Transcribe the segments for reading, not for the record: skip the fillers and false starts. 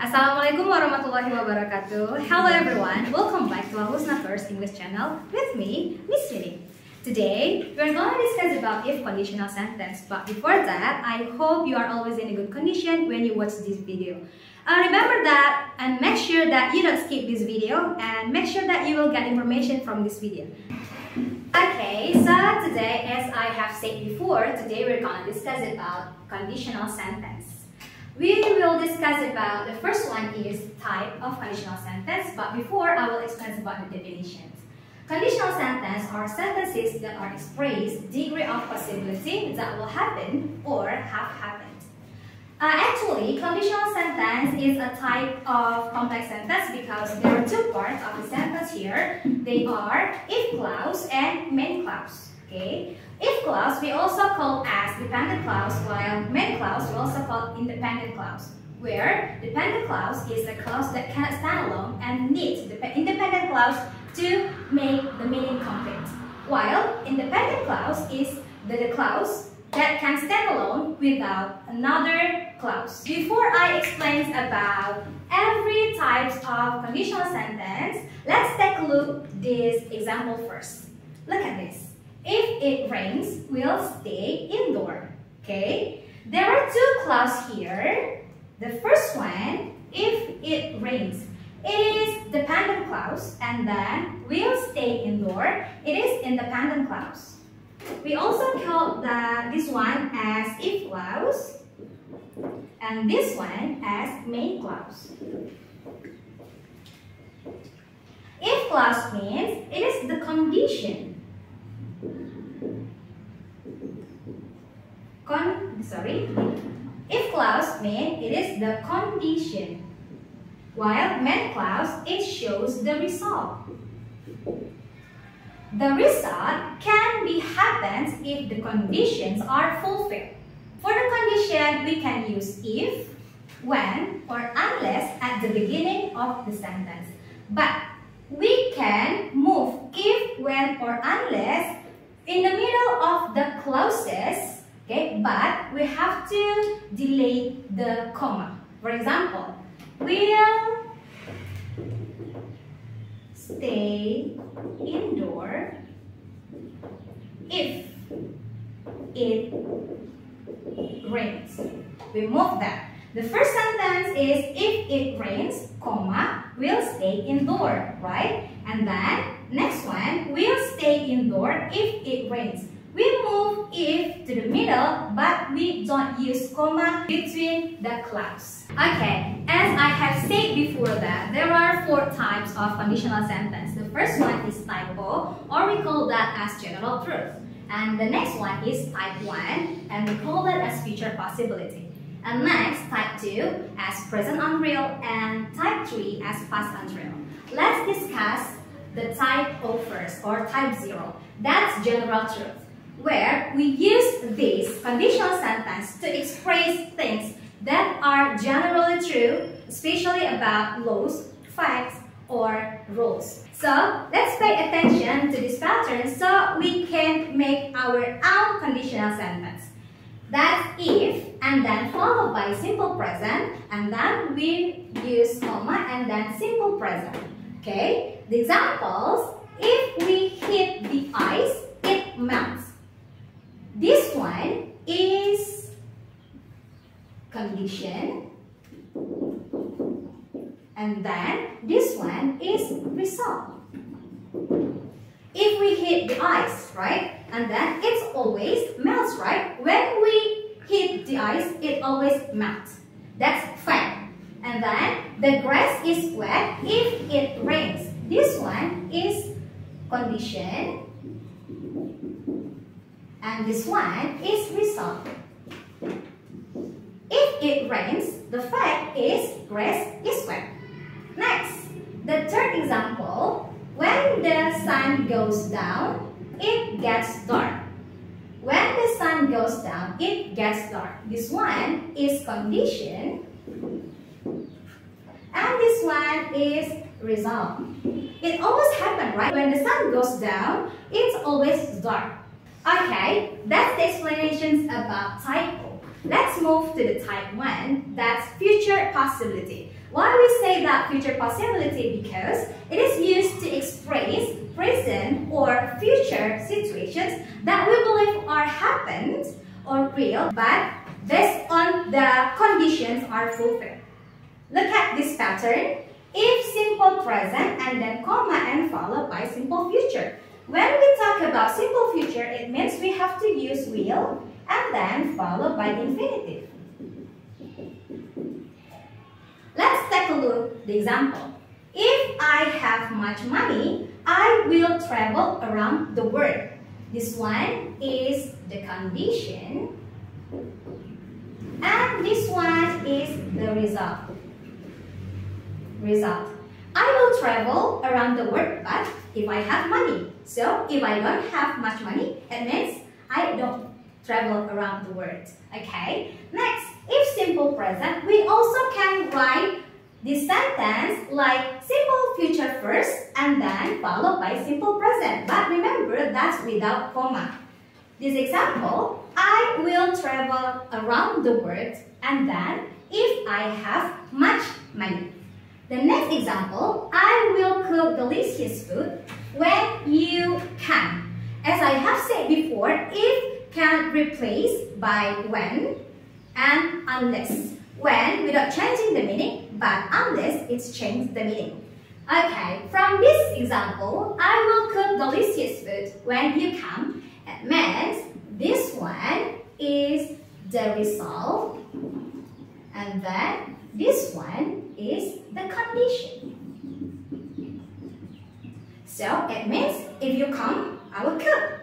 Assalamualaikum warahmatullahi wabarakatuh. Hello everyone, welcome back to al-husna First English channel with me, Miss Yuni. Today, we're going to discuss about if conditional sentence. But before that, I hope you are always in a good condition when you watch this video. Remember that and make sure that you don't skip this video and make sure that you will get information from this video. Okay, so today, as I have said before, today we're going to discuss about conditional sentence. We will discuss about the first one is type of conditional sentence, but before I will explain about the definitions. Conditional sentence are sentences that are expressed degree of possibility that will happen or have happened. Actually, conditional sentence is a type of complex sentence because there are two parts of the sentence here. They are if clause and main clause. Okay. If clause we also call as dependent clause, while main clause we also call independent clause. Where dependent clause is a clause that cannot stand alone and needs the independent clause to make the meaning complete. While independent clause is the clause that can stand alone without another clause. Before I explain about every type of conditional sentence, let's take a look at this example first. Look at this. If it rains, we'll stay indoor. Okay? There are two clauses here. The first one, if it rains, it is dependent clause, and then we'll stay indoor. It is independent clause. We also call this one as if clause, and this one as main clause. If clause means it is the condition. If clause means it is the condition, while main clause it shows the result. The result can be happens if the conditions are fulfilled. For the condition, we can use if, when, or unless at the beginning of the sentence. But we can move if, when, or unless in the middle of the clauses. Okay, but we have to delay the comma. For example, we'll stay indoor if it rains. We move that. The first sentence is if it rains, comma, we'll stay indoor, right? And then next one, we'll stay indoor if it rains. We move if to the middle, but we don't use comma between the clause. Okay, as I have said before that, there are four types of conditional sentence. The first one is type O, or we call that as general truth. And the next one is type 1, and we call that as future possibility. And next, type 2 as present unreal, and type 3 as past unreal. Let's discuss the type O first, or type 0. That's general truth, where we use this conditional sentence to express things that are generally true, especially about laws, facts, or rules. So, let's pay attention to this pattern so we can make our own conditional sentence. That's if, and then followed by simple present, and then we use comma and then simple present. Okay? The examples, if we hit the ice, it melts. This one is condition, and then this one is result. If we hit the ice, right, and then it's always melts, right? When we hit the ice, it always melts. That's fact. And then the grass is wet if it rains. This one is condition. And this one is result. If it rains, the fact is grass is wet. Next, the third example, when the sun goes down, it gets dark. When the sun goes down, it gets dark. This one is condition. And this one is result. It always happens, right? When the sun goes down, it's always dark. Okay, that's the explanations about type O. Let's move to the type 1, that's future future possibility. Why we say that future possibility? Because it is used to express present or future situations that we believe are happened or real, but based on the conditions are fulfilled. Look at this pattern. If simple present and then comma and followed by simple future. When we talk about simple future, it means we have to use will and then followed by the infinitive. Let's take a look at the example. If I have much money, I will travel around the world. This one is the condition. And this one is the result. I will travel around the world, but if I have money. So if I don't have much money, it means I don't travel around the world. Okay. Next, if simple present, we also can write this sentence like simple future first and then followed by simple present. But remember, that's without comma. This example, I will travel around the world and then if I have much money. The next example, I will cook delicious food when you can. As I have said before, if can replace by when and unless. When without changing the meaning, but unless it's changed the meaning. Okay, from this example, I will cook delicious food when you come. It means this one is the result, and then this one is the condition. So it means if you come, I will cook.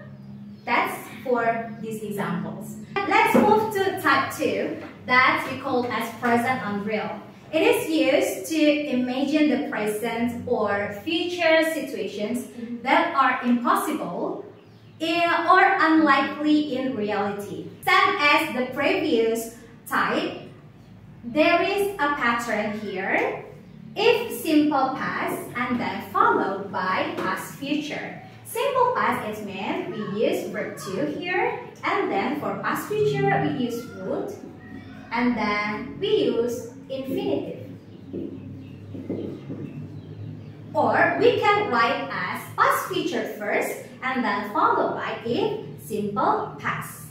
That's for these examples. Let's move to type 2 that we call as present unreal. It is used to imagine the present or future situations that are impossible or unlikely in reality. Same as the previous type, there is a pattern here. If simple past and then followed by past future. Simple past is meant we use verb to here, and then for past future we use would, and then we use infinitive. Or we can write as past future first and then followed by if simple past.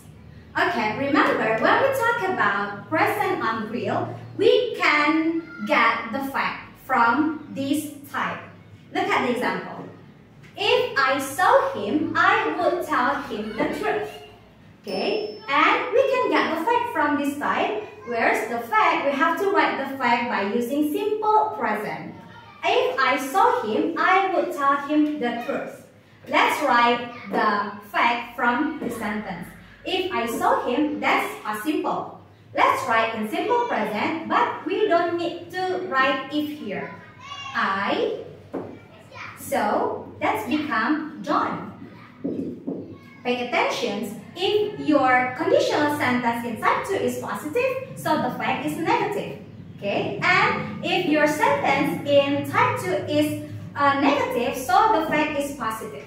Okay, remember when we talk about present unreal, we can get the fact from this type. Look at the example. If I saw him, I would tell him the truth. Okay, and we can get the fact from this type. Where's the fact? We have to write the fact by using simple present. If I saw him, I would tell him the truth. Let's write the fact from the sentence. If I saw him, that's a simple. Let's write in simple present, but we don't need to write if here. I, so that's become John. Pay attention. If your conditional sentence in type 2 is positive, so the fact is negative. Okay? And if your sentence in type 2 is negative, so the fact is positive.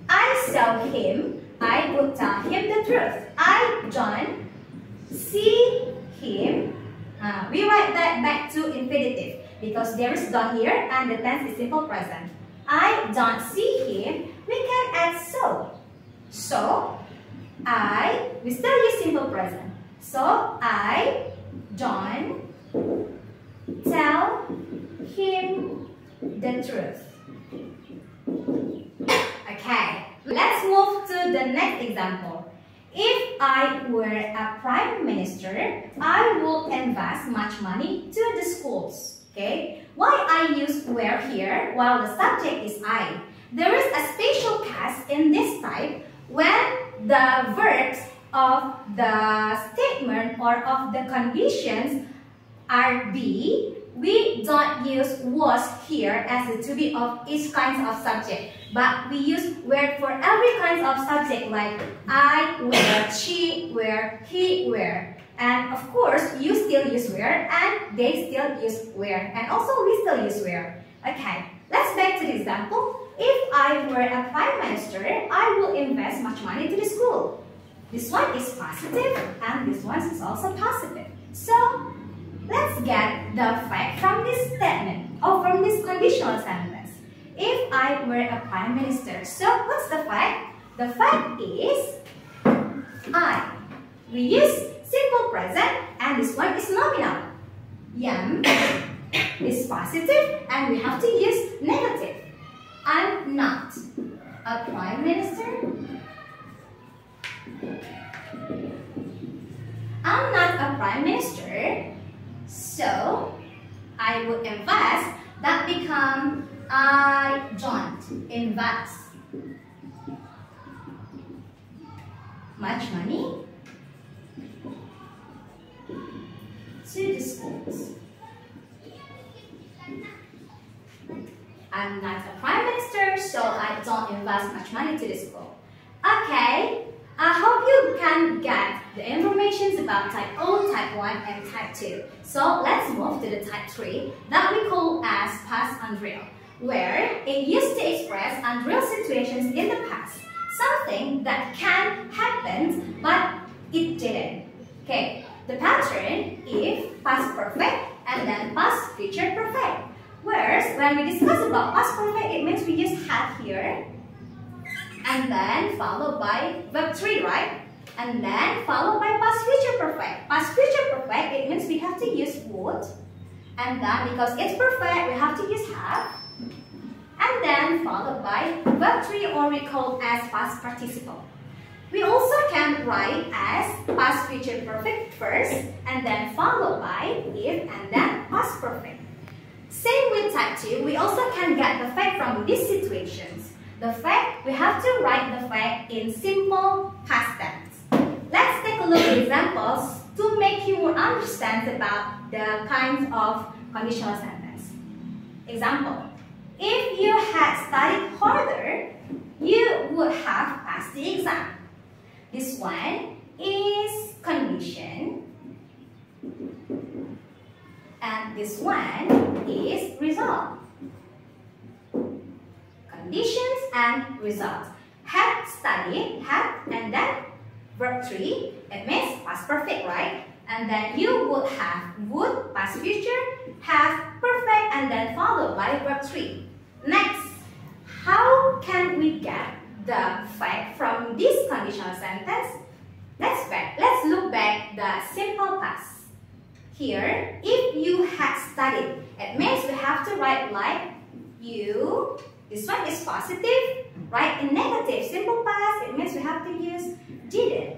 I saw him, I would tell him the truth. I, John, see him. We write that back to infinitive because there is don't here and the tense is simple present. I don't see him. We can add so. So, we still use simple present. So, I, John, tell him the truth. Okay, let's move to the next example. If I were a prime minister, I would invest much money to the schools. Okay, why I use were here while the subject is I? There is a special case in this type when the verbs of the statement or of the conditions are be. We don't use was here as the to be of each kind of subject, but we use were for every kind of subject like I, were, she, were, he, were. And of course, you still use were and they still use were. And also we still use were. Okay, let's back to the example. If I were a prime minister, I will invest much money to the school. This one is positive and this one is also positive. So, let's get the fact from this statement or from this conditional sentence. If I were a prime minister, so what's the fact? The fact is I. We use simple present and this one is nominal. Am is positive and we have to use negative. I'm not a prime minister. I'm not a prime minister, so I would invest. That become I don't invest much money to the schools. I'm not a prime minister, so I don't invest much money to the school. Okay, I hope you can get the information about type O, type 1, and type 2. So let's move to the type 3 that we call as past unreal, where it used to express unreal situations in the past, something that can happen but it didn't. Okay, the pattern is past perfect and then past future perfect. Whereas when we discuss about past perfect, it means we just have here and then followed by verb 3, right? And then followed by past future perfect. Past future perfect, it means we have to use would. And then because it's perfect, we have to use have. And then followed by verb 3, or we call as past participle. We also can write as past future perfect first and then followed by if and then past perfect. Same with type 2, we also can get the fact from these situations. The fact, we have to write the fact in simple past tense. Let's take a look at examples to make you more understand about the kinds of conditional sentence. Example, if you had studied harder, you would have passed the exam. This one is condition. And this one is result. Conditions and result. Had studied, had, and then verb 3, it means past perfect, right? And then you would have, would, past future, have, perfect, and then followed by verb 3. Next, how can we get the fact from this conditional sentence? Let's look back the simple past. Here, if you had studied, it means we have to write like you. This one is positive, right? In negative, simple past, it means we have to use didn't.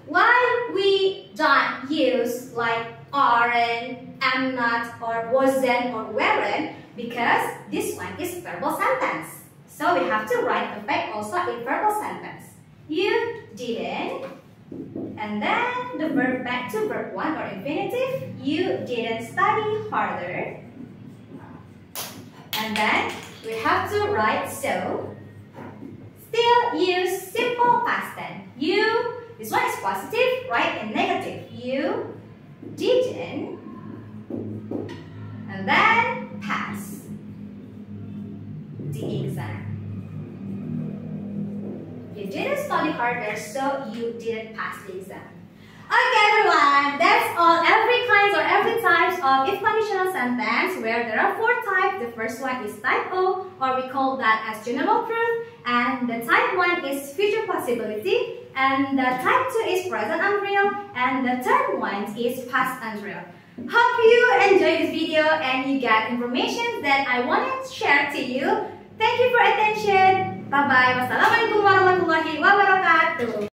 Why we don't use like aren't, am not, or wasn't, or weren't? Because this one is verbal sentence. So we have to write the fact also in verbal sentence. You didn't. And then the verb back to verb 1 or infinitive. You didn't study harder. And then we have to write so. Still use simple past tense. You, this one is positive, right? And negative. You didn't. And then pass the exam. You didn't study harder, so you didn't pass the exam. Okay, everyone, that's all. Every kinds or every types of if conditional sentence, where there are 4 types. The first one is type O, or we call that as general truth. And the type 1 is future possibility. And the type 2 is present unreal. And the third one is past unreal. Hope you enjoyed this video and you get information that I wanted to share to you. Thank you for attention. Bye-bye. Wassalamualaikum warahmatullahi wabarakatuh.